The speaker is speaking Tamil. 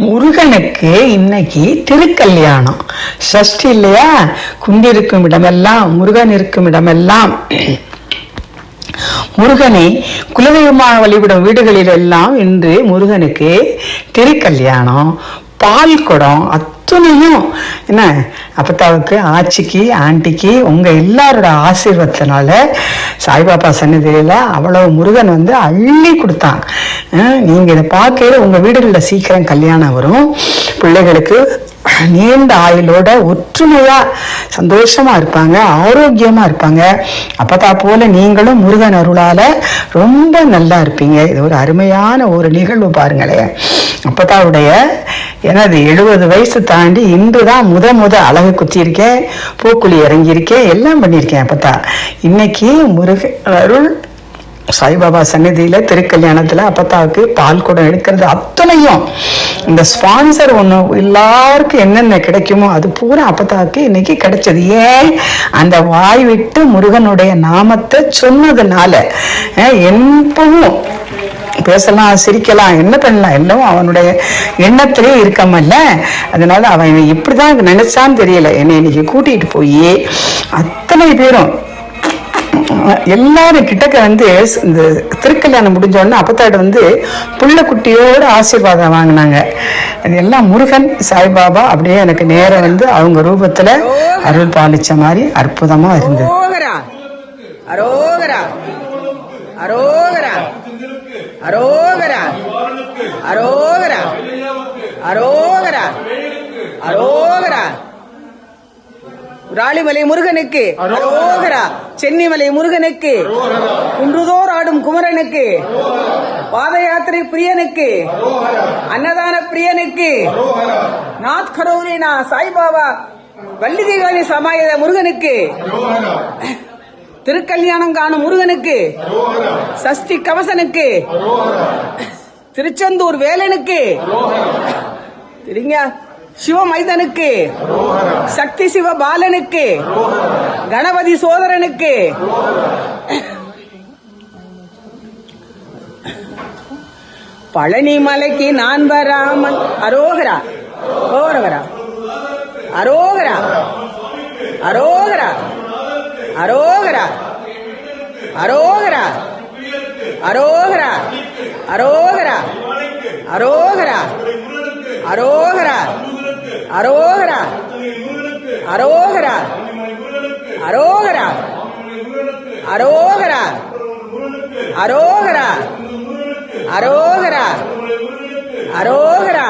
முருகனுக்கு இன்னைக்கு திருக்கல்யாணம் சஷ்டி இல்லையா? குண்டிருக்கும் இடமெல்லாம் முருகன் இருக்கும் இடமெல்லாம் முருகனை குலதெய்வமாக வழிபடும் வீடுகளில் எல்லாம் இன்று முருகனுக்கு திருக்கல்யாணம். பால் குடம் அத்துணையும் என்ன அப்பத்தாவுக்கு, ஆச்சிக்கு, ஆண்டிக்கு உங்க எல்லாரோட ஆசீர்வாதத்தினால சாய்பாபா சன்னிதியில அவ்வளவு முருகன் அள்ளி கொடுத்தான். நீங்க இதை பார்க்கையில உங்க வீடுகளில் சீக்கிரம் கல்யாணம் வரும். பிள்ளைகளுக்கு நீண்ட ஆயுளோட ஒற்றுமையா சந்தோஷமா இருப்பாங்க, ஆரோக்கியமா இருப்பாங்க. அப்பதா போல நீங்களும் முருகன் அருளால ரொம்ப நல்லா இருப்பீங்க. இது ஒரு அருமையான ஒரு நிகழ்வு பாருங்களேன். அப்பதாவுடைய எனது 70 வயசு தாண்டி இன்றுதான் முத அழகு குத்தியிருக்கேன், பூக்குழி இறங்கியிருக்கேன், எல்லாம் பண்ணியிருக்கேன். அப்பதா இன்னைக்கு முருகன் அருள் சாய்பாபா சன்னிதியில திருக்கல்யாணத்துல அப்பத்தாவுக்கு பால் குடம் எடுக்கிறது அத்தனையும் இந்த ஸ்பான்சர் ஒண்ணு எல்லாருக்கும் என்னென்ன கிடைக்குமோ அது பூரா அப்பத்தாவுக்கு இன்னைக்கு கிடைச்சது. ஏன்? அந்த வாய் விட்டு முருகனுடைய நாமத்தை சொன்னதுனால. எப்பவும் பேசலாம், சிரிக்கலாம், என்ன பண்ணலாம், எல்லாம் அவனுடைய எண்ணத்திலே இருக்கமல்ல. அதனால அவன் இப்படிதான் நினைச்சான்னு தெரியல. என்னை இன்னைக்கு கூட்டிட்டு போய் அத்தனை பேரும் எல்லாரும் கிட்டக்க இந்த திருக்கல்யாணம் முடிஞ்ச உடனே அப்பத்தாடு புள்ள குட்டியோட ஆசீர்வாதம் வாங்கினாங்க. அது எல்லாம் முருகன் சாய்பாபா அப்படியே எனக்கு நேரம் அவங்க ரூபத்துல அருள் பாலிச்ச மாதிரி அற்புதமா இருந்தது. அரோகரா அரோகரா அரோகரா அரோகரா அரோகரா அரோகரா ராளிமலை முருகனுக்கு அரோகரா, சென்னிமலை முருகனுக்கு, குன்றுதோர் ஆடும் குமரனுக்கு, பாத யாத்திரை பிரியனுக்கு, அன்னதான பிரியனுக்கு, நாத் கரோரினா சாய்பாபா வள்ளிதிகாரி சமாயத முருகனுக்கு, திருக்கல்யாணம் காணும் முருகனுக்கு, சஷ்டி கவசனுக்கு, திருச்செந்தூர் வேலனுக்கு, சிவ மைதனுக்கு, சக்தி சிவ பாலனுக்கு, கணபதி சோதரனுக்கு, பழனி மலைக்கு நான் வராமல் அரோகரா அரோகரா அரோகரா அரோகரா அரோகரா அரோகரா அரோகரா அரோகரா அரோகரா அரோகரா அரோகரா அரோகரா அரோகரா அரோகரா அரோகரா அரோகரா அரோகரா